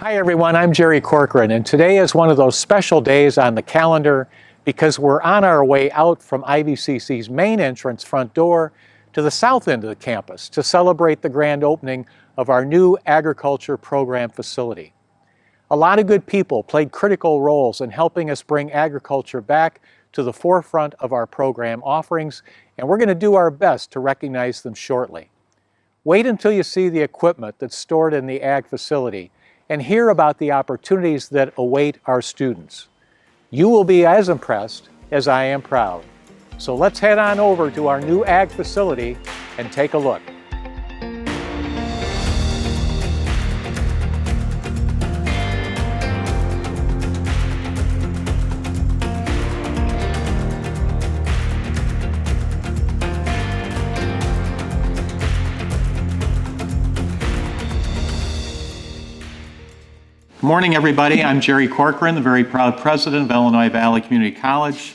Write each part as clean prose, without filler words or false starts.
Hi everyone, I'm Jerry Corcoran, and today is one of those special days on the calendar because we're on our way out from IVCC's main entrance front door to the south end of the campus to celebrate the grand opening of our new agriculture program facility. A lot of good people played critical roles in helping us bring agriculture back to the forefront of our program offerings, and we're going to do our best to recognize them shortly. Wait until you see the equipment that's stored in the ag facility and hear about the opportunities that await our students. You will be as impressed as I am proud. So let's head on over to our new ag facility and take a look. Good morning, everybody. I'm Jerry Corcoran, the very proud president of Illinois Valley Community College,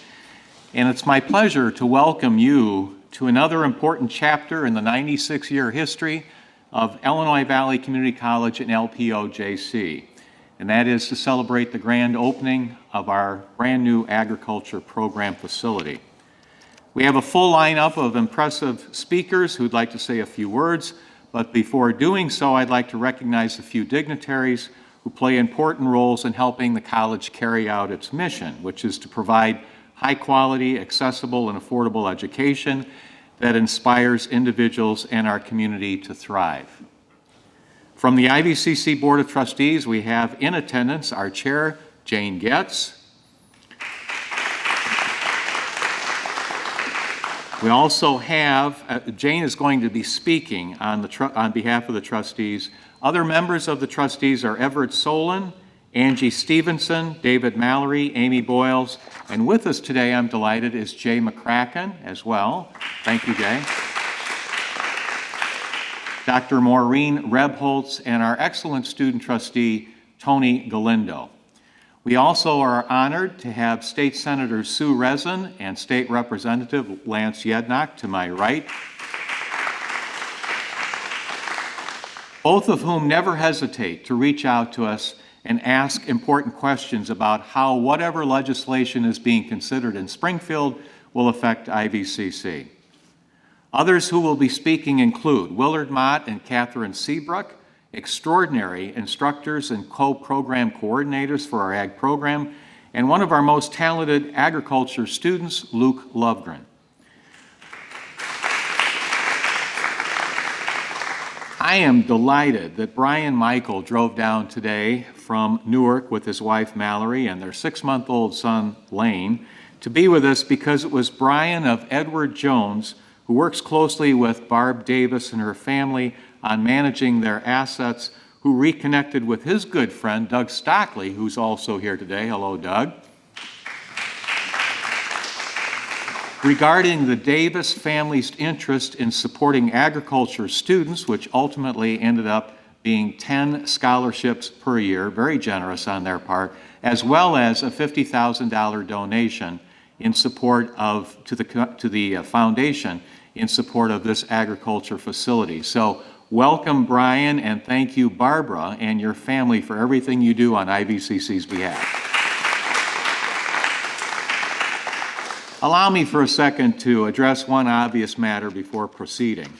and it's my pleasure to welcome you to another important chapter in the 96-year history of Illinois Valley Community College and LPOJC, and that is to celebrate the grand opening of our brand new agriculture program facility. We have a full lineup of impressive speakers who'd like to say a few words, but before doing so, I'd like to recognize a few dignitaries who play important roles in helping the college carry out its mission, which is to provide high-quality, accessible, and affordable education that inspires individuals and our community to thrive. From the IVCC Board of Trustees, we have in attendance our chair, Jane Getz. We also have, Jane is going to be speaking on behalf of the trustees. Other members of the trustees are Everett Solon, Angie Stevenson, David Mallory, Amy Boyles, and with us today, I'm delighted, is Jay McCracken as well. Thank you, Jay. Dr. Maureen Rebholz, and our excellent student trustee, Tony Galindo. We also are honored to have State Senator Sue Rezin and State Representative Lance Yednock to my right, both of whom never hesitate to reach out to us and ask important questions about how whatever legislation is being considered in Springfield will affect IVCC. Others who will be speaking include Willard Mott and Catherine Seabrook, extraordinary instructors and co-program coordinators for our ag program, and one of our most talented agriculture students, Luke Lovegren. I am delighted that Brian Michael drove down today from Newark with his wife Mallory and their 6-month-old son Lane to be with us because it was Brian of Edward Jones, who works closely with Barb Davis and her family on managing their assets, who reconnected with his good friend Doug Stockley, who's also here today. Hello, Doug. Regarding the Davis family's interest in supporting agriculture students, which ultimately ended up being 10 scholarships per year, very generous on their part, as well as a $50,000 donation in support of to the foundation in support of this agriculture facility. So welcome, Brian, and thank you, Barbara, and your family for everything you do on IVCC's behalf. Allow me for a second to address one obvious matter before proceeding.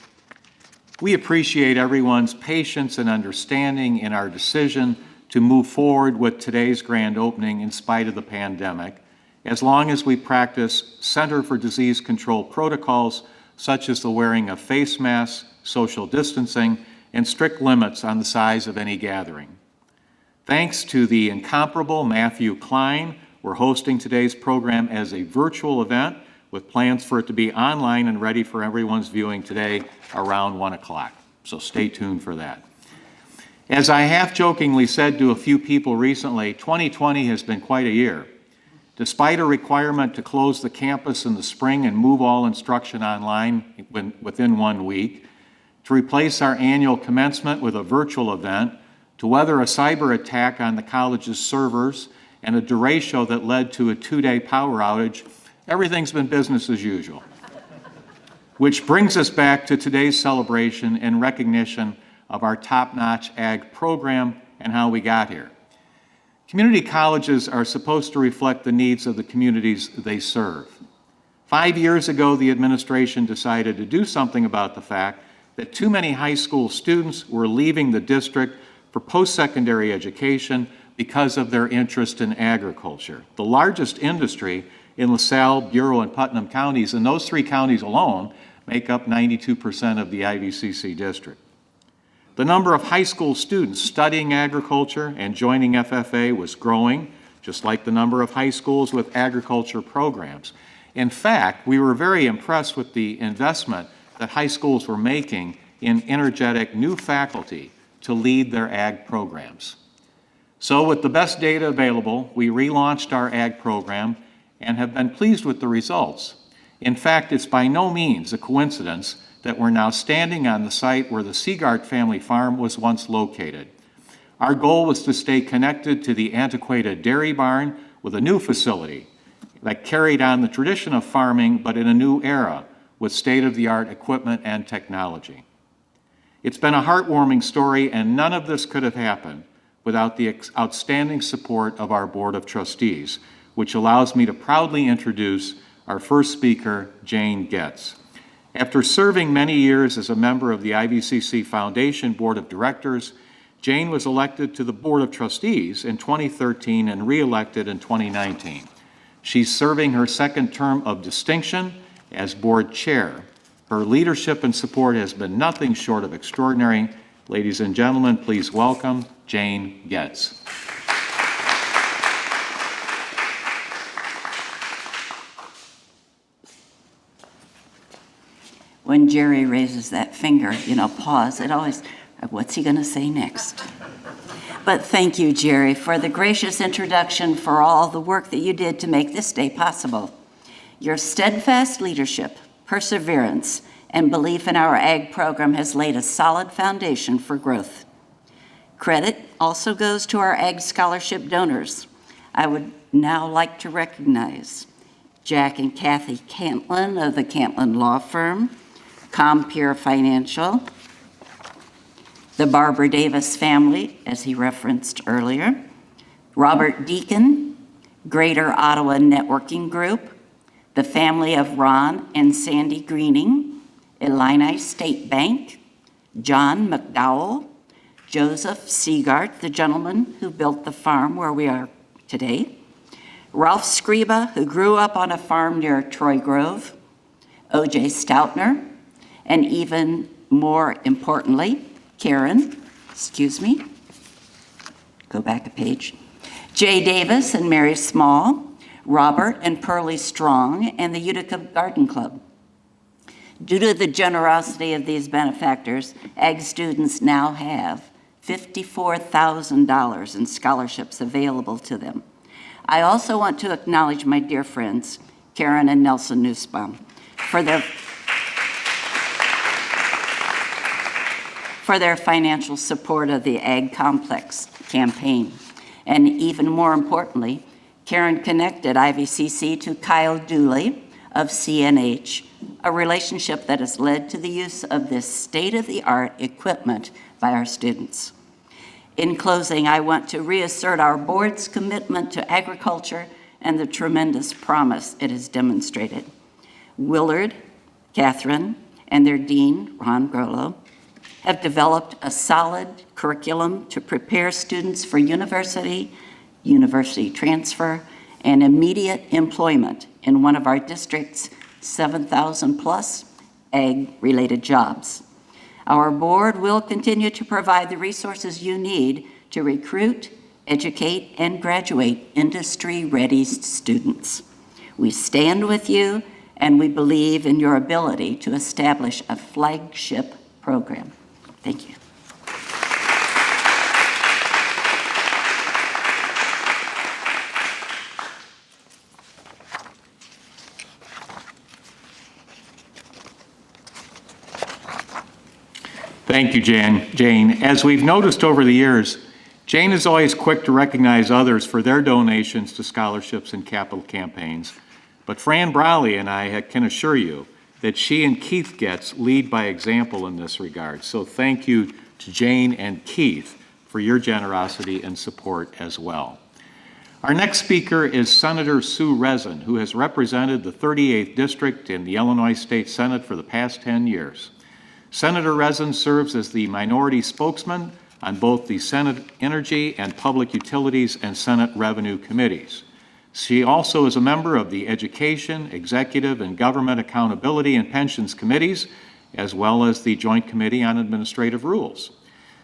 We appreciate everyone's patience and understanding in our decision to move forward with today's grand opening in spite of the pandemic, as long as we practice Center for Disease Control protocols such as the wearing of face masks, social distancing, and strict limits on the size of any gathering. Thanks to the incomparable Matthew Klein, we're hosting today's program as a virtual event with plans for it to be online and ready for everyone's viewing today around 1 o'clock. So stay tuned for that. As I half-jokingly said to a few people recently, 2020 has been quite a year. Despite a requirement to close the campus in the spring and move all instruction online within 1 week, to replace our annual commencement with a virtual event, to weather a cyber attack on the college's servers, and a derecho that led to a 2-day power outage, everything's been business as usual. Which brings us back to today's celebration and recognition of our top-notch ag program and how we got here. Community colleges are supposed to reflect the needs of the communities they serve. 5 years ago, the administration decided to do something about the fact that too many high school students were leaving the district for post-secondary education because of their interest in agriculture. The largest industry in LaSalle, Bureau, and Putnam counties, and those 3 counties alone make up 92% of the IVCC district. The number of high school students studying agriculture and joining FFA was growing, just like the number of high schools with agriculture programs. In fact, we were very impressed with the investment that high schools were making in energetic new faculty to lead their ag programs. So with the best data available, we relaunched our ag program and have been pleased with the results. In fact, it's by no means a coincidence that we're now standing on the site where the Seagard family farm was once located. Our goal was to stay connected to the antiquated dairy barn with a new facility that carried on the tradition of farming, but in a new era with state-of-the-art equipment and technology. It's been a heartwarming story, and none of this could have happened without the outstanding support of our Board of Trustees, which allows me to proudly introduce our first speaker, Jane Getz. After serving many years as a member of the IVCC Foundation Board of Directors, Jane was elected to the Board of Trustees in 2013 and re-elected in 2019. She's serving her second term of distinction as board chair. Her leadership and support has been nothing short of extraordinary. Ladies and gentlemen, please welcome Jane Getz. When Jerry raises that finger, pause, it always, what's he going to say next? But thank you, Jerry, for the gracious introduction, for all the work that you did to make this day possible. Your steadfast leadership, perseverance, and belief in our ag program has laid a solid foundation for growth. Credit also goes to our ag scholarship donors. I would now like to recognize Jack and Kathy Cantlin of the Cantlin Law Firm, Compeer Financial, the Barbara Davis family, as he referenced earlier, Robert Deacon, Greater Ottawa Networking Group, the family of Ron and Sandy Greening, Illini State Bank, John McDowell, Joseph Seagart, the gentleman who built the farm where we are today, Ralph Scriba, who grew up on a farm near Troy Grove, O.J. Stoutner, and even more importantly, go back a page, Jay Davis and Mary Small, Robert and Pearlie Strong, and the Utica Garden Club. Due to the generosity of these benefactors, ag students now have $54,000 in scholarships available to them. I also want to acknowledge my dear friends, Karen and Nelson Nussbaum, for their financial support of the Ag Complex campaign. And even more importantly, Karen connected IVCC to Kyle Dooley of CNH, a relationship that has led to the use of this state-of-the-art equipment by our students. In closing, I want to reassert our board's commitment to agriculture and the tremendous promise it has demonstrated. Willard, Catherine, and their dean, Ron Grollo, have developed a solid curriculum to prepare students for university transfer, and immediate employment in one of our district's 7,000 plus ag-related jobs. Our board will continue to provide the resources you need to recruit, educate, and graduate industry-ready students. We stand with you, and we believe in your ability to establish a flagship program. Thank you. Thank you, Jane. As we've noticed over the years, Jane is always quick to recognize others for their donations to scholarships and capital campaigns. But Fran Browley and I can assure you that she and Keith Getz lead by example in this regard. So thank you to Jane and Keith for your generosity and support as well. Our next speaker is Senator Sue Rezin, who has represented the 38th District in the Illinois State Senate for the past 10 years. Senator Rezin serves as the minority spokesman on both the Senate Energy and Public Utilities and Senate Revenue Committees. She also is a member of the Education, Executive, and Government Accountability and Pensions Committees, as well as the Joint Committee on Administrative Rules.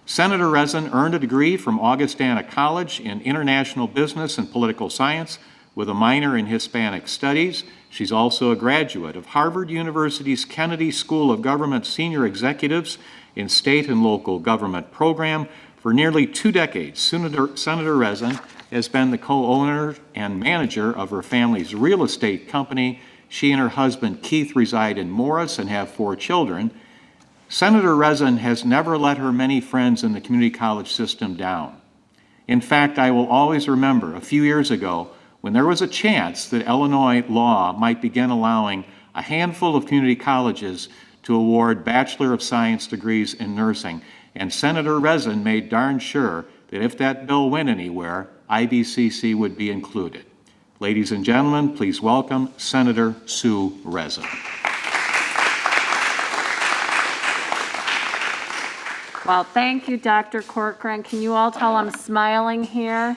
Senator Rezin earned a degree from Augustana College in International Business and Political Science with a minor in Hispanic Studies. She's also a graduate of Harvard University's Kennedy School of Government Senior Executives in State and Local Government Program. For nearly 2 decades, Senator Rezin has been the co-owner and manager of her family's real estate company. She and her husband Keith reside in Morris and have 4 children. Senator Rezin has never let her many friends in the community college system down. In fact, I will always remember a few years ago when there was a chance that Illinois law might begin allowing a handful of community colleges to award Bachelor of Science degrees in nursing, and Senator Rezin made darn sure that if that bill went anywhere, IVCC would be included. Ladies and gentlemen, please welcome Senator Sue Rezin. Well, thank you, Dr. Corcoran. Can you all tell I'm smiling here?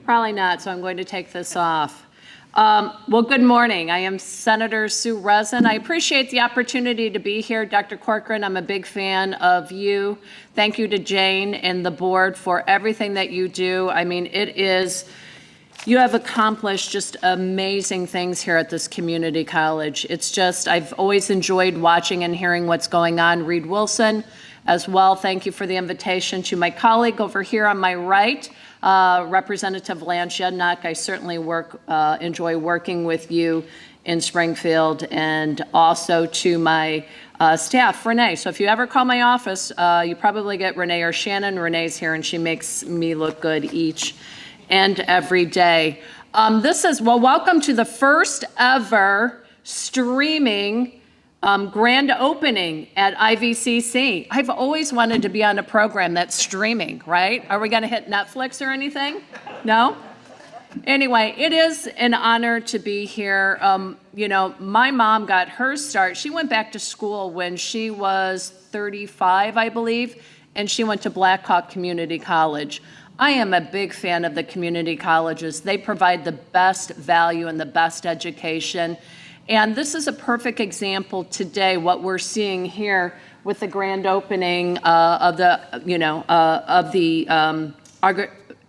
Probably not, so I'm going to take this off. Well, good morning. I am Senator Sue Rezin. I appreciate the opportunity to be here. Dr. Corcoran, I'm a big fan of you. Thank you to Jane and the board for everything that you do. I mean, you have accomplished just amazing things here at this community college. It's just, I've always enjoyed watching and hearing what's going on. Reed Wilson, as well, thank you for the invitation. To my colleague over here on my right, Representative Lance Yednock, I certainly enjoy working with you in Springfield, and also to my staff, Renee. So if you ever call my office, you probably get Renee or Shannon. Renee's here, and she makes me look good each and every day. Welcome to the first ever streaming grand opening at IVCC. I've always wanted to be on a program that's streaming, right? Are we going to hit Netflix or anything? No? Anyway, it is an honor to be here. My mom got her start. She went back to school when she was 35, I believe, and she went to Blackhawk Community College. I am a big fan of the community colleges. They provide the best value and the best education. And this is a perfect example today, what we're seeing here with the grand opening of the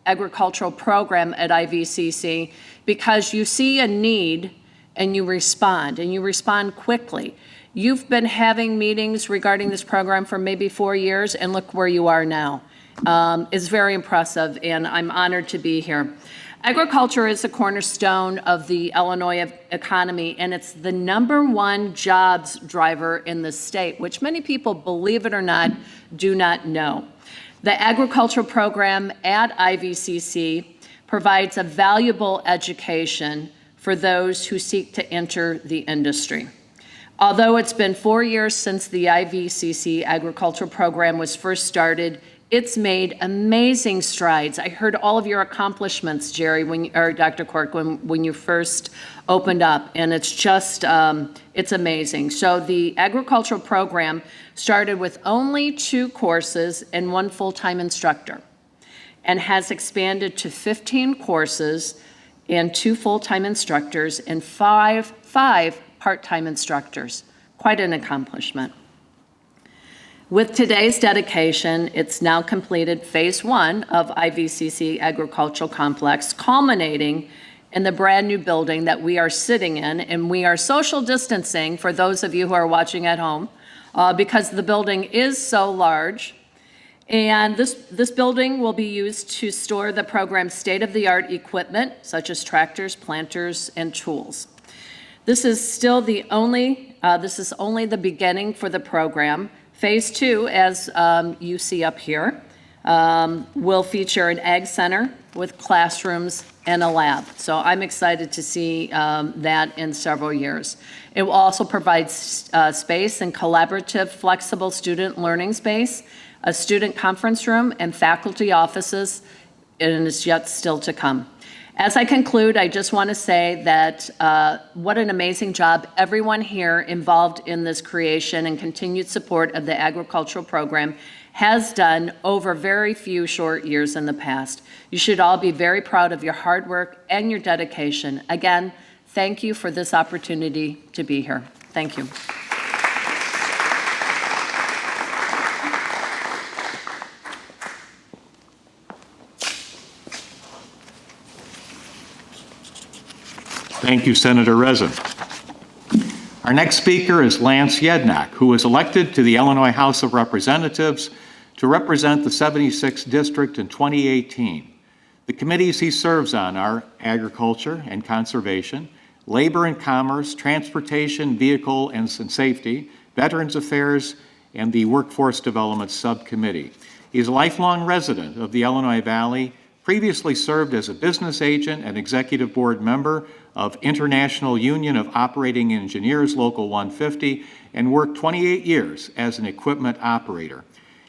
agricultural program at IVCC, because you see a need and you respond quickly. You've been having meetings regarding this program for maybe 4 years, and look where you are now. It's very impressive, and I'm honored to be here. Agriculture is a cornerstone of the Illinois economy, and it's the #1 jobs driver in the state, which many people, believe it or not, do not know. The agricultural program at IVCC provides a valuable education for those who seek to enter the industry. Although it's been 4 years since the IVCC agricultural program was first started, it's made amazing strides. I heard all of your accomplishments, Jerry, or Dr. Cork, when you first opened up, and it's just, it's amazing. So the agricultural program started with only 2 courses and 1 full-time instructor, and has expanded to 15 courses and 2 full-time instructors and five part-time instructors. Quite an accomplishment. With today's dedication, it's now completed phase 1 of IVCC Agricultural Complex, culminating in the brand new building that we are sitting in, and we are social distancing for those of you who are watching at home, because the building is so large. And this building will be used to store the program's state-of-the-art equipment, such as tractors, planters, and tools. This is only the beginning for the program. Phase 2, as you see up here, will feature an ag center with classrooms and a lab. So I'm excited to see that in several years. It will also provide space and collaborative, flexible student learning space a student conference room, and faculty offices, and is yet still to come. As I conclude, I just want to say that what an amazing job everyone here involved in this creation and continued support of the agricultural program has done over very few short years in the past. You should all be very proud of your hard work and your dedication. Again, thank you for this opportunity to be here. Thank you. Thank you, Senator Rezin. Our next speaker is Lance Yednock, who was elected to the Illinois House of Representatives to represent the 76th District in 2018. The committees he serves on are Agriculture and Conservation, Labor and Commerce, Transportation, Vehicle and Safety, Veterans Affairs, and the Workforce Development Subcommittee. He is a lifelong resident of the Illinois Valley, previously served as a business agent and executive board member of International Union of Operating Engineers Local 150, and worked 28 years as an equipment operator.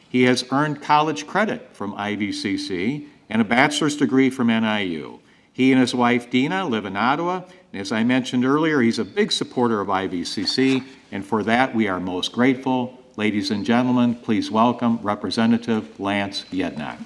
He has earned college credit from IVCC and a bachelor's degree from NIU. He and his wife Dina live in Ottawa, and as I mentioned earlier, he's a big supporter of IVCC, and for that we are most grateful. Ladies and gentlemen, please welcome Representative Lance Yednock.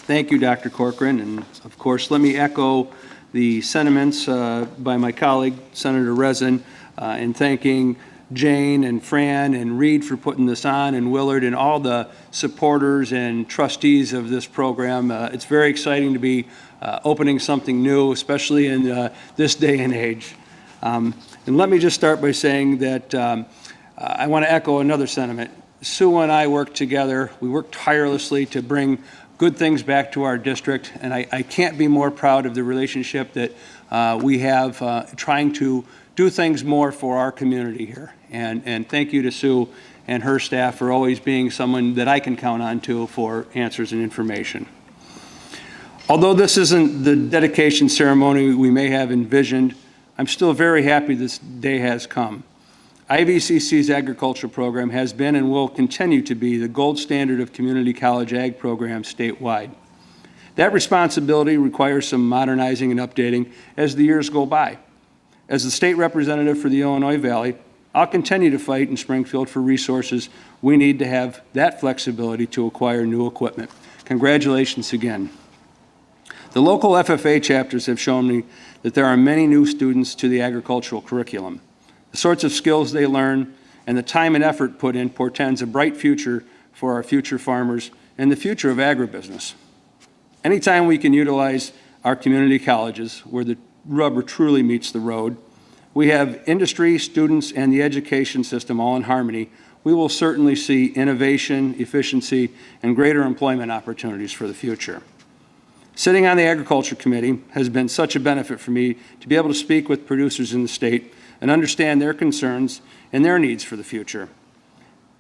Thank you, Dr. Corcoran, and of course, let me echo the sentiments by my colleague, Senator Rezin, in thanking Jane and Fran and Reed for putting this on, and Willard and all the supporters and trustees of this program. It's very exciting to be opening something new, especially in this day and age. And let me just start by saying that I want to echo another sentiment. Sue and I worked together. We worked tirelessly to bring good things back to our district, and I can't be more proud of the relationship that we have trying to do things more for our community here. And thank you to Sue and her staff for always being someone that I can count on to for answers and information. Although this isn't the dedication ceremony we may have envisioned, I'm still very happy this day has come. IVCC's agriculture program has been and will continue to be the gold standard of community college ag programs statewide. That responsibility requires some modernizing and updating as the years go by. As the state representative for the Illinois Valley, I'll continue to fight in Springfield for resources we need to have that flexibility to acquire new equipment. Congratulations again. The local FFA chapters have shown me that there are many new students to the agricultural curriculum. The sorts of skills they learn and the time and effort put in portends a bright future for our future farmers and the future of agribusiness. Anytime we can utilize our community colleges where the rubber truly meets the road, we have industry, students, and the education system all in harmony, we will certainly see innovation, efficiency, and greater employment opportunities for the future. Sitting on the Agriculture Committee has been such a benefit for me to be able to speak with producers in the state and understand their concerns and their needs for the future.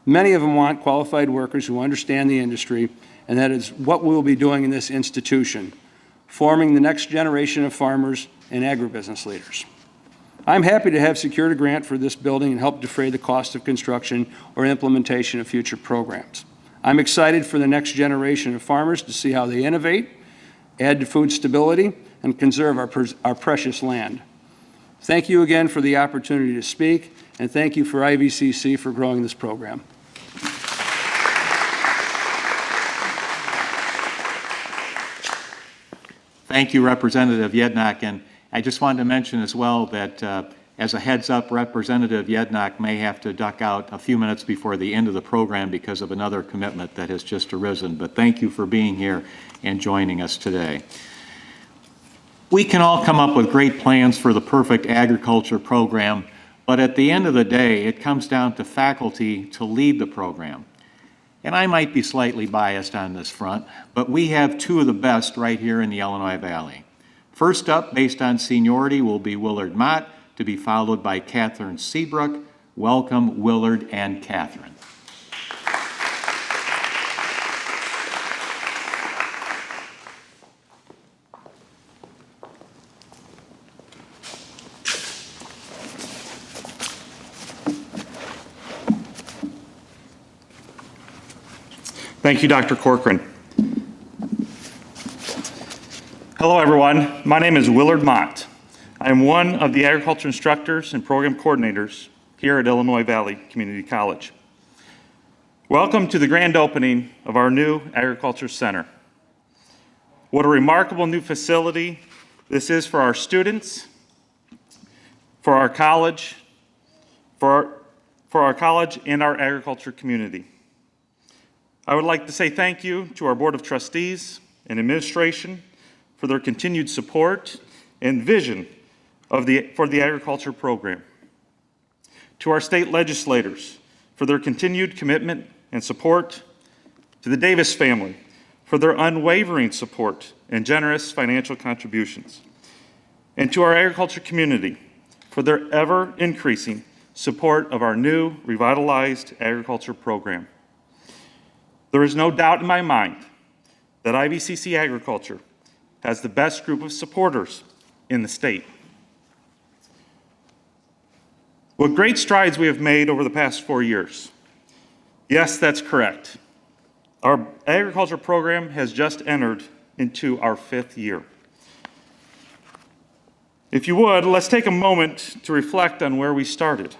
Many of them want qualified workers who understand the industry, and that is what we will be doing in this institution, forming the next generation of farmers and agribusiness leaders. I'm happy to have secured a grant for this building and help defray the cost of construction or implementation of future programs. I'm excited for the next generation of farmers to see how they innovate, add to food stability, and conserve our precious land. Thank you again for the opportunity to speak, and thank you for IVCC for growing this program. Thank you, Representative Yednock. And I just wanted to mention as well that as a heads up, Representative Yednock may have to duck out a few minutes before the end of the program because of another commitment that has just arisen. But thank you for being here and joining us today. We can all come up with great plans for the perfect agriculture program, but at the end of the day, it comes down to faculty to lead the program. And I might be slightly biased on this front, but we have two of the best right here in the Illinois Valley. First up, based on seniority, will be Willard Mott, to be followed by Catherine Seabrook. Welcome, Willard and Catherine. Thank you, Dr. Corcoran. Hello, everyone. My name is Willard Mott. I am one of the agriculture instructors and program coordinators here at Illinois Valley Community College. Welcome to the grand opening of our new Agriculture Center. What a remarkable new facility this is for our students, for our college, for our college and our agriculture community. I would like to say thank you to our Board of Trustees and administration for their continued support and vision for the agriculture program. To our state legislators for their continued commitment and support. To the Davis family for their unwavering support and generous financial contributions. And to our agriculture community for their ever-increasing support of our new revitalized agriculture program. There is no doubt in my mind that IVCC Agriculture has the best group of supporters in the state. What great strides we have made over the past 4 years. Yes, that's correct. Our agriculture program has just entered into our 5th year. If you would, let's take a moment to reflect on where we started.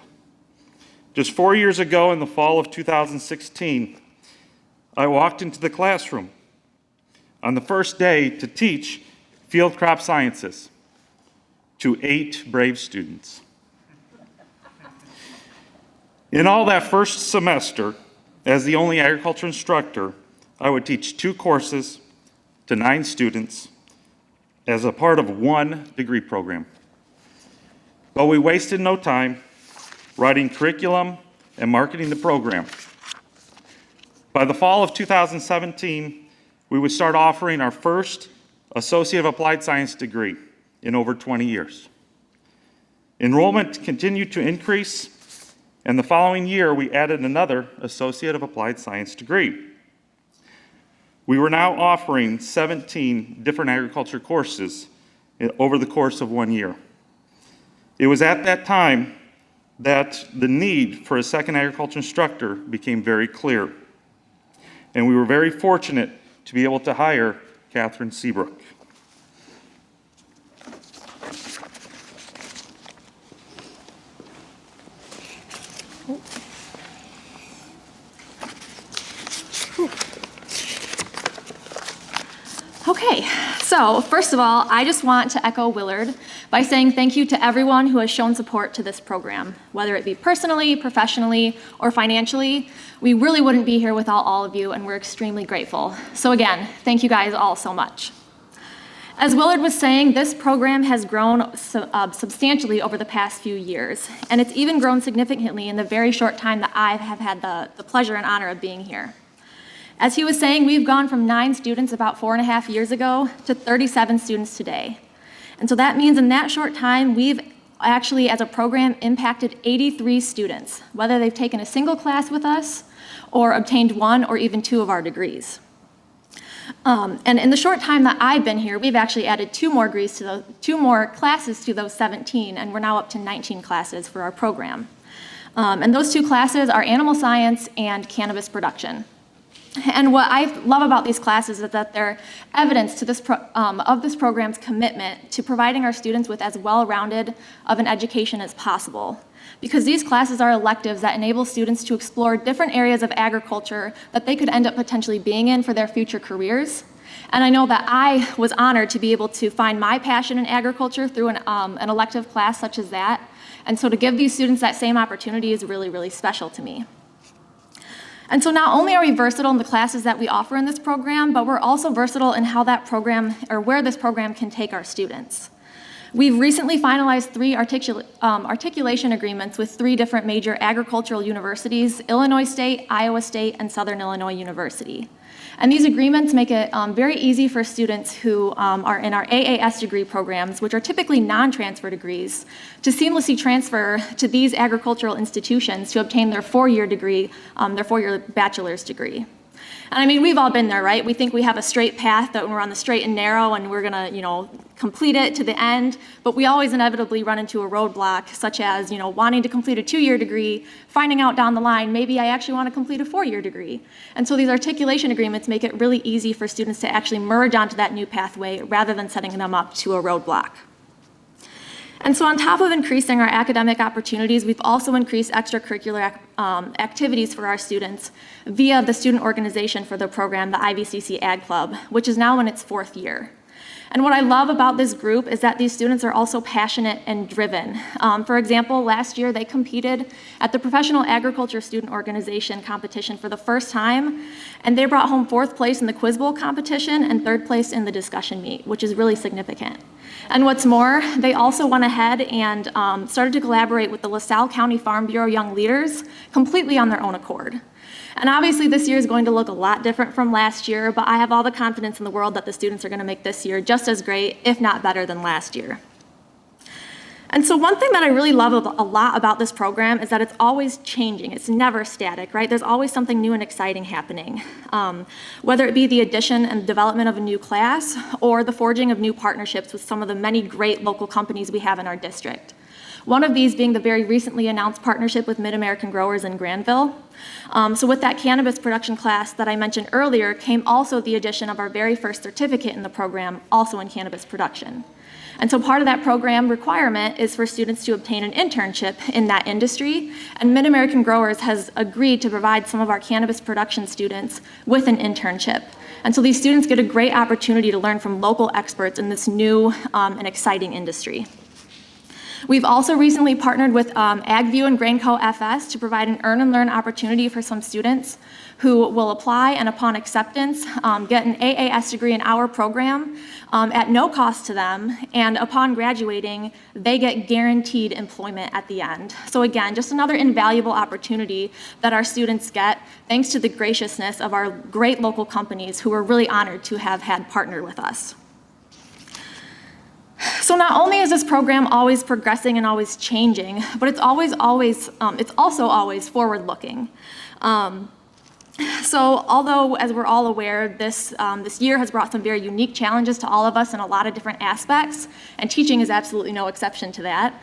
Just 4 years ago, in the fall of 2016, I walked into the classroom on the first day to teach field crop sciences to 8 brave students. In all that first semester, as the only agriculture instructor, I would teach 2 courses to 9 students as a part of 1 degree program. But we wasted no time writing curriculum and marketing the program. By the fall of 2017, we would start offering our first Associate of Applied Science degree in over 20 years. Enrollment continued to increase, and the following year we added another Associate of Applied Science degree. We were now offering 17 different agriculture courses over the course of 1 year. It was at that time that the need for a second agriculture instructor became very clear. And we were very fortunate to be able to hire Catherine Seabrook. Okay, so first of all, I just want to echo Willard by saying thank you to everyone who has shown support to this program, whether it be personally, professionally, or financially. We really wouldn't be here without all of you, and we're extremely grateful. So again, thank you guys all so much. As Willard was saying, this program has grown substantially over the past few years, and it's even grown significantly in the very short time that I have had the pleasure and honor of being here. As he was saying, we've gone from 9 students about 4.5 years ago to 37 students today. And so that means in that short time, we've actually, as a program, impacted 83 students, whether they've taken a single class with us or obtained 1 or even 2 of our degrees. And in the short time that I've been here, we've actually added 2 more classes to those 17, and we're now up to 19 classes for our program. And those 2 classes are animal science and cannabis production. And what I love about these classes is that they're evidence to of this program's commitment to providing our students with as well-rounded of an education as possible. Because these classes are electives that enable students to explore different areas of agriculture that they could end up potentially being in for their future careers. And I know that I was honored to be able to find my passion in agriculture through an elective class such as that. And so to give these students that same opportunity is really, really special to me. And so not only are we versatile in the classes that we offer in this program, but we're also versatile in how that program, or where this program can take our students. We've recently finalized 3 articulation agreements with 3 different major agricultural universities: Illinois State, Iowa State, and Southern Illinois University. And these agreements make it very easy for students who are in our AAS degree programs, which are typically non-transfer degrees, to seamlessly transfer to these agricultural institutions to obtain their 4-year degree, their 4-year bachelor's degree. And I mean, we've all been there, right? We think we have a straight path, that we're on the straight and narrow and we're gonna, complete it to the end, but we always inevitably run into a roadblock, such as, wanting to complete a 2-year degree, finding out down the line, maybe I actually want to complete a 4-year degree. And so these articulation agreements make it really easy for students to actually merge onto that new pathway rather than setting them up to a roadblock. And so on top of increasing our academic opportunities, we've also increased extracurricular activities for our students via the student organization for the program, the IVCC Ag Club, which is now in its 4th year. And what I love about this group is that these students are also passionate and driven. For example, last year they competed at the Professional Agriculture Student Organization competition for the first time, and they brought home 4th place in the Quiz Bowl competition and 3rd place in the discussion meet, which is really significant. And what's more, they also went ahead and started to collaborate with the LaSalle County Farm Bureau Young Leaders completely on their own accord. And obviously this year is going to look a lot different from last year, but I have all the confidence in the world that the students are going to make this year just as great, if not better than last year. And so one thing that I really love a lot about this program is that it's always changing. It's never static, right? There's always something new and exciting happening, whether it be the addition and development of a new class or the forging of new partnerships with some of the many great local companies we have in our district. One of these being the very recently announced partnership with Mid-American Growers in Granville. So with that cannabis production class that I mentioned earlier came also the addition of our very first certificate in the program, also in cannabis production. And so part of that program requirement is for students to obtain an internship in that industry, and Mid-American Growers has agreed to provide some of our cannabis production students with an internship. And so these students get a great opportunity to learn from local experts in this new and exciting industry. We've also recently partnered with AgView and GrainCo FS to provide an earn and learn opportunity for some students who will apply and upon acceptance get an AAS degree in our program at no cost to them, and upon graduating they get guaranteed employment at the end. So again, just another invaluable opportunity that our students get thanks to the graciousness of our great local companies who are really honored to have had partnered with us. So not only is this program always progressing and always changing, but it's also always forward-looking. So although, as we're all aware, this year has brought some very unique challenges to all of us in a lot of different aspects, and teaching is absolutely no exception to that,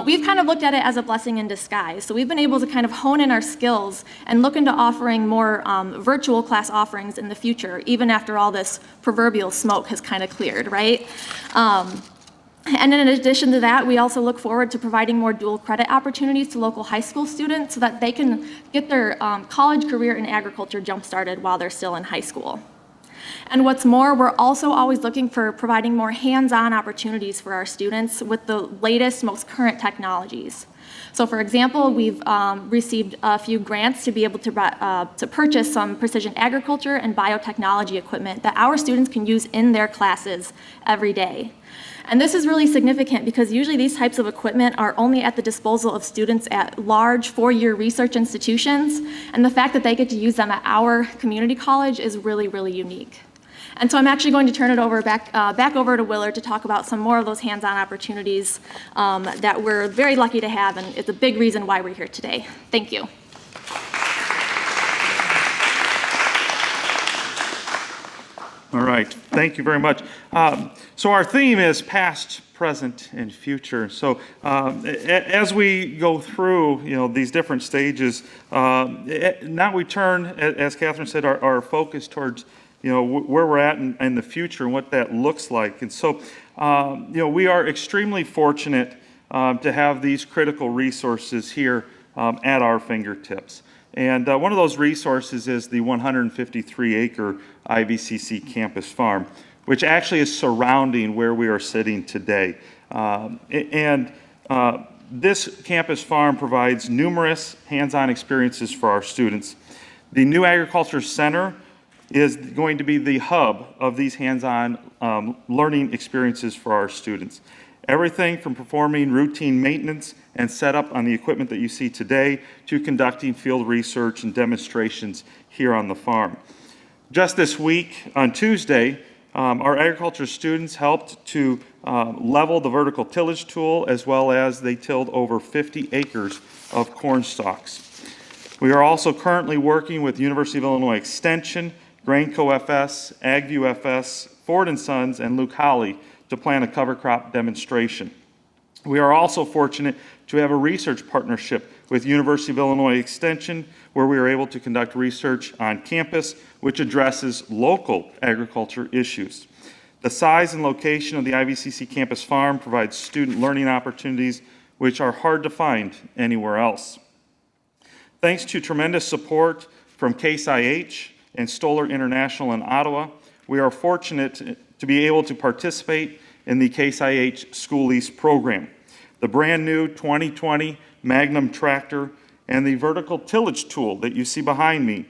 we've kind of looked at it as a blessing in disguise. So we've been able to kind of hone in our skills and look into offering more virtual class offerings in the future, even after all this proverbial smoke has kind of cleared, right? And in addition to that, we also look forward to providing more dual credit opportunities to local high school students so that they can get their college career in agriculture jump-started while they're still in high school. And what's more, we're also always looking for providing more hands-on opportunities for our students with the latest, most current technologies. So for example, we've received a few grants to be able to purchase some precision agriculture and biotechnology equipment that our students can use in their classes every day. And this is really significant because usually these types of equipment are only at the disposal of students at large 4-year research institutions, and the fact that they get to use them at our community college is really, really unique. And so I'm actually going to turn it over back over to Willard to talk about some more of those hands-on opportunities that we're very lucky to have, and it's a big reason why we're here today. Thank you. All right, thank you very much. So our theme is past, present, and future. So as we go through, these different stages, now we turn, as Catherine said, our focus towards, where we're at in the future and what that looks like. And so, we are extremely fortunate to have these critical resources here at our fingertips. And one of those resources is the 153-acre IVCC campus farm, which actually is surrounding where we are sitting today. This campus farm provides numerous hands-on experiences for our students. The new Agriculture Center is going to be the hub of these hands-on learning experiences for our students. Everything from performing routine maintenance and setup on the equipment that you see today to conducting field research and demonstrations here on the farm. Just this week, on Tuesday, our agriculture students helped to level the vertical tillage tool, as well as they tilled over 50 acres of corn stalks. We are also currently working with University of Illinois Extension, Grainco FS, AgView FS, Ford & Sons, and Luke Holly to plan a cover crop demonstration. We are also fortunate to have a research partnership with University of Illinois Extension, where we are able to conduct research on campus which addresses local agriculture issues. The size and location of the IVCC campus farm provides student learning opportunities which are hard to find anywhere else. Thanks to tremendous support from Case IH and Stoller International in Ottawa, we are fortunate to be able to participate in the Case IH school lease program. The brand new 2020 Magnum tractor and the vertical tillage tool that you see behind me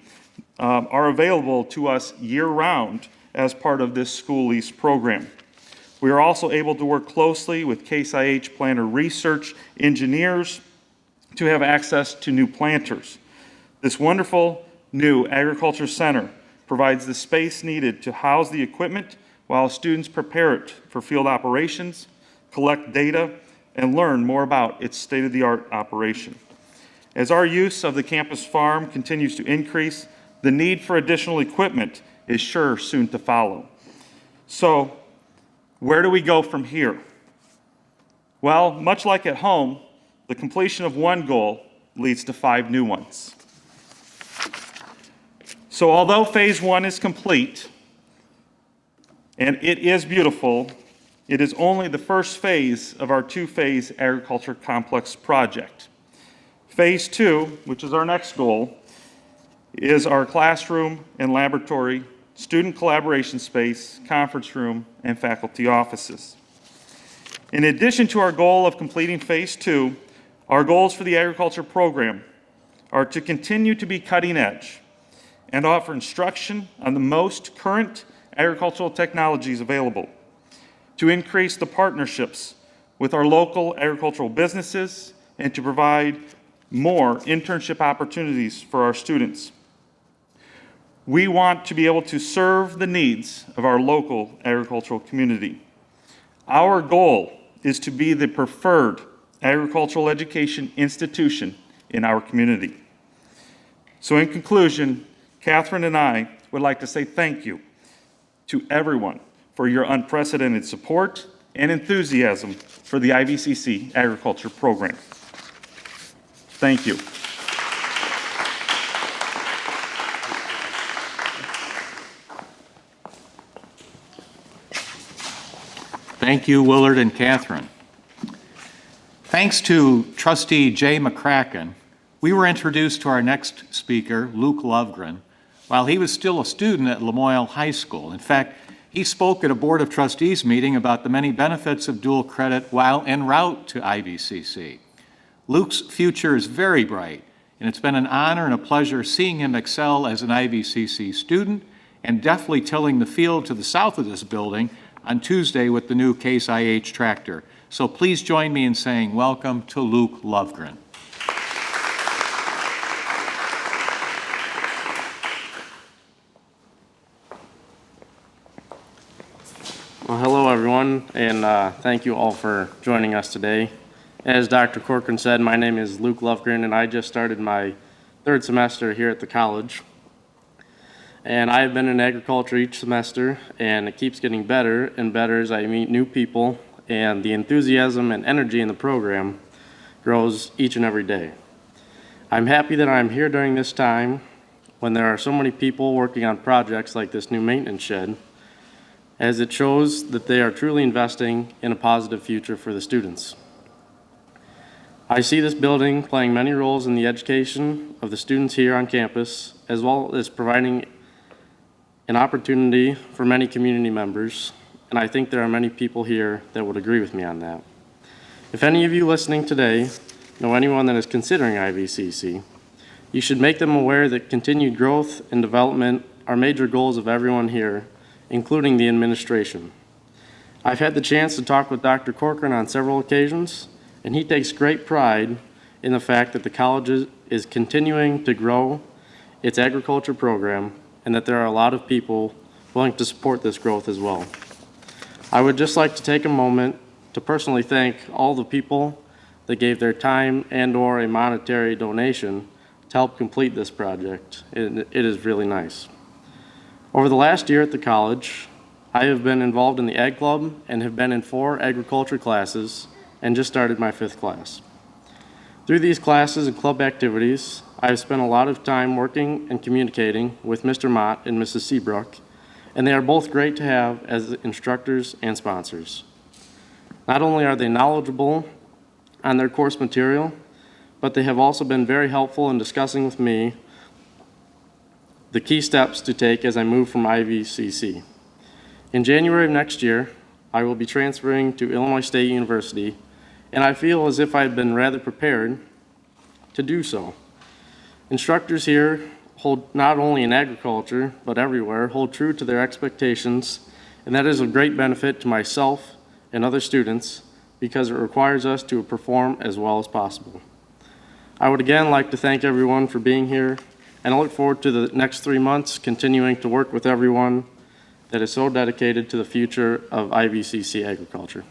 are available to us year-round as part of this school lease program. We are also able to work closely with Case IH planter research engineers to have access to new planters. This wonderful new agriculture center provides the space needed to house the equipment while students prepare it for field operations, collect data, and learn more about its state-of-the-art operation. As our use of the campus farm continues to increase, the need for additional equipment is sure soon to follow. So, where do we go from here? Well, much like at home, the completion of one goal leads to 5 new ones. So although phase 1 is complete, and it is beautiful, it is only the first phase of our 2-phase agriculture complex project. Phase 2, which is our next goal, is our classroom and laboratory, student collaboration space, conference room, and faculty offices. In addition to our goal of completing phase 2, our goals for the agriculture program are to continue to be cutting edge and offer instruction on the most current agricultural technologies available, to increase the partnerships with our local agricultural businesses, and to provide more internship opportunities for our students. We want to be able to serve the needs of our local agricultural community. Our goal is to be the preferred agricultural education institution in our community. So in conclusion, Catherine and I would like to say thank you to everyone for your unprecedented support and enthusiasm for the IVCC agriculture program. Thank you. Thank you, Willard and Catherine. Thanks to Trustee Jay McCracken, we were introduced to our next speaker, Luke Lovegren, while he was still a student at Lamoille High School. In fact, he spoke at a Board of Trustees meeting about the many benefits of dual credit while en route to IVCC. Luke's future is very bright, and it's been an honor and a pleasure seeing him excel as an IVCC student and deftly tilling the field to the south of this building on Tuesday with the new Case IH tractor. So please join me in saying welcome to Luke Lovegren. Well, hello everyone, and thank you all for joining us today. As Dr. Corcoran said, my name is Luke Lovegren, and I just started my 3rd semester here at the college. And I've been in agriculture each semester, and it keeps getting better and better as I meet new people, and the enthusiasm and energy in the program grows each and every day. I'm happy that I'm here during this time when there are so many people working on projects like this new maintenance shed, as it shows that they are truly investing in a positive future for the students. I see this building playing many roles in the education of the students here on campus, as well as providing an opportunity for many community members, and I think there are many people here that would agree with me on that. If any of you listening today know anyone that is considering IVCC, you should make them aware that continued growth and development are major goals of everyone here, including the administration. I've had the chance to talk with Dr. Corcoran on several occasions, and he takes great pride in the fact that the college is continuing to grow its agriculture program, and that there are a lot of people willing to support this growth as well. I would just like to take a moment to personally thank all the people that gave their time and/or a monetary donation to help complete this project. It is really nice. Over the last year at the college, I have been involved in the Ag Club and have been in 4 agriculture classes and just started my 5th class. Through these classes and club activities, I have spent a lot of time working and communicating with Mr. Mott and Mrs. Seabrook, and they are both great to have as instructors and sponsors. Not only are they knowledgeable on their course material, but they have also been very helpful in discussing with me the key steps to take as I move from IVCC. In January of next year, I will be transferring to Illinois State University, and I feel as if I've been rather prepared to do so. Instructors here hold, not only in agriculture, but everywhere, hold true to their expectations, and that is a great benefit to myself and other students because it requires us to perform as well as possible. I would again like to thank everyone for being here, and I look forward to the next 3 months continuing to work with everyone that is so dedicated to the future of IVCC agriculture.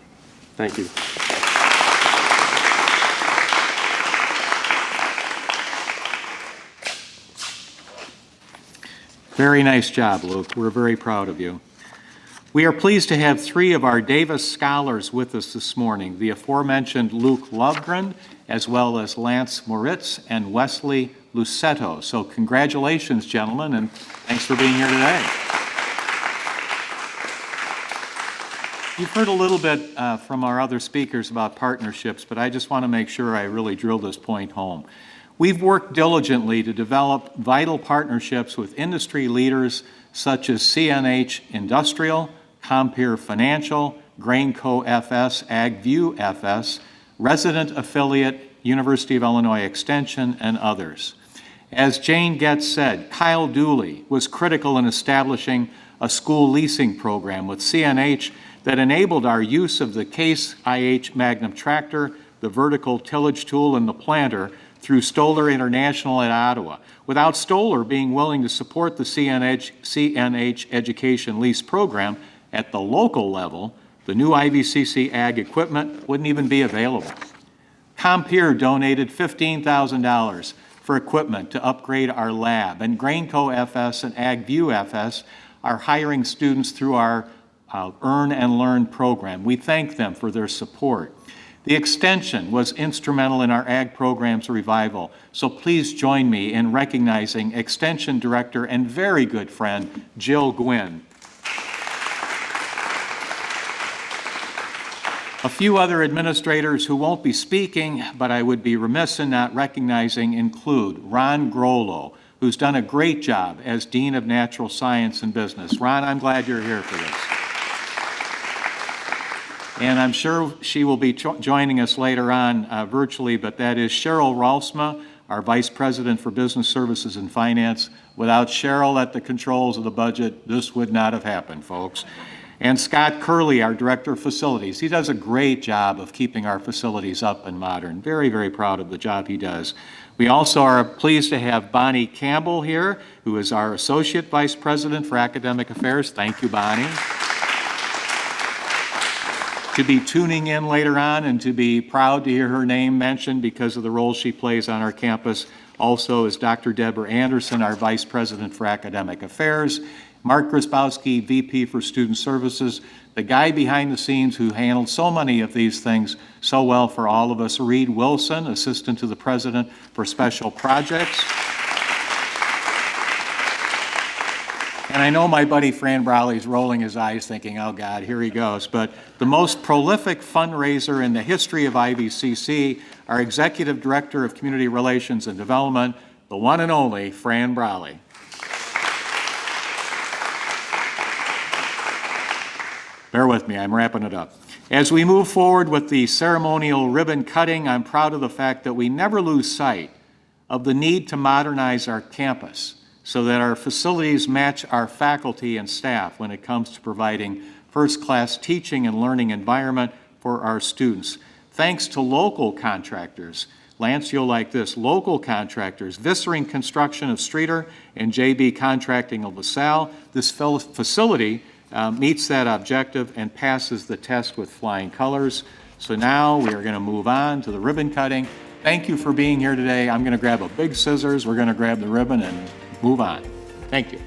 Thank you. Very nice job, Luke. We're very proud of you. We are pleased to have 3 of our Davis Scholars with us this morning, the aforementioned Luke Lovegren, as well as Lance Moritz and Wesley Lucetto. So congratulations, gentlemen, and thanks for being here today. You've heard a little bit from our other speakers about partnerships, but I just want to make sure I really drill this point home. We've worked diligently to develop vital partnerships with industry leaders such as CNH Industrial, Compeer Financial, Grainco FS, AgView FS, resident affiliate, University of Illinois Extension, and others. As Jane Getz said, Kyle Dooley was critical in establishing a school leasing program with CNH that enabled our use of the Case IH Magnum tractor, the vertical tillage tool, and the planter through Stoller International at Ottawa. Without Stoller being willing to support the CNH education lease program at the local level, the new IVCC ag equipment wouldn't even be available. Compeer donated $15,000 for equipment to upgrade our lab, and Grainco FS and AgView FS are hiring students through our Earn and Learn program. We thank them for their support. The Extension was instrumental in our ag program's revival, so please join me in recognizing Extension Director and very good friend, Jill Gwynn. A few other administrators who won't be speaking, but I would be remiss in not recognizing, include Ron Grollo, who's done a great job as Dean of Natural Science and Business. Ron, I'm glad you're here for this. And I'm sure she will be joining us later on virtually, but that is Cheryl Ralsma, our Vice President for Business Services and Finance. Without Cheryl at the controls of the budget, this would not have happened, folks. And Scott Curley, our Director of Facilities. He does a great job of keeping our facilities up and modern. Very, very proud of the job he does. We also are pleased to have Bonnie Campbell here, who is our Associate Vice President for Academic Affairs. Thank you, Bonnie. To be tuning in later on and to be proud to hear her name mentioned because of the role she plays on our campus. Also is Dr. Deborah Anderson, our Vice President for Academic Affairs. Mark Grisbowski, VP for Student Services, the guy behind the scenes who handled so many of these things so well for all of us. Reed Wilson, Assistant to the President for Special Projects. And I know my buddy Fran Browley's rolling his eyes thinking, oh God, here he goes. But the most prolific fundraiser in the history of IVCC, our Executive Director of Community Relations and Development, the one and only Fran Browley. Bear with me, I'm wrapping it up. As we move forward with the ceremonial ribbon cutting, I'm proud of the fact that we never lose sight of the need to modernize our campus so that our facilities match our faculty and staff when it comes to providing first-class teaching and learning environment for our students. Thanks to local contractors, Lance, you'll like this, local contractors, Vissering Construction of Streeter and JB Contracting of LaSalle, this facility meets that objective and passes the test with flying colors. So now we are going to move on to the ribbon cutting. Thank you for being here today. I'm going to grab a big scissors, we're going to grab the ribbon and move on. Thank you.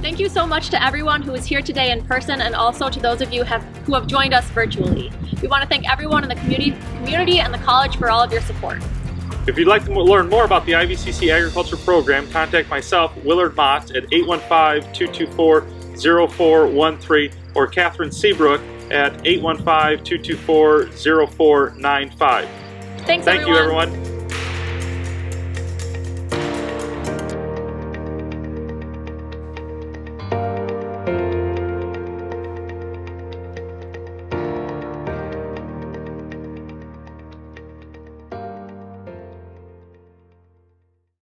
Thank you so much to everyone who is here today in person and also to those of you who have joined us virtually. We want to thank everyone in the community and the college for all of your support. If you'd like to learn more about the IVCC Agriculture Program, contact myself, Willard Mott, at 815-224-0413 or Catherine Seabrook at 815-224-0495. Thank you, everyone.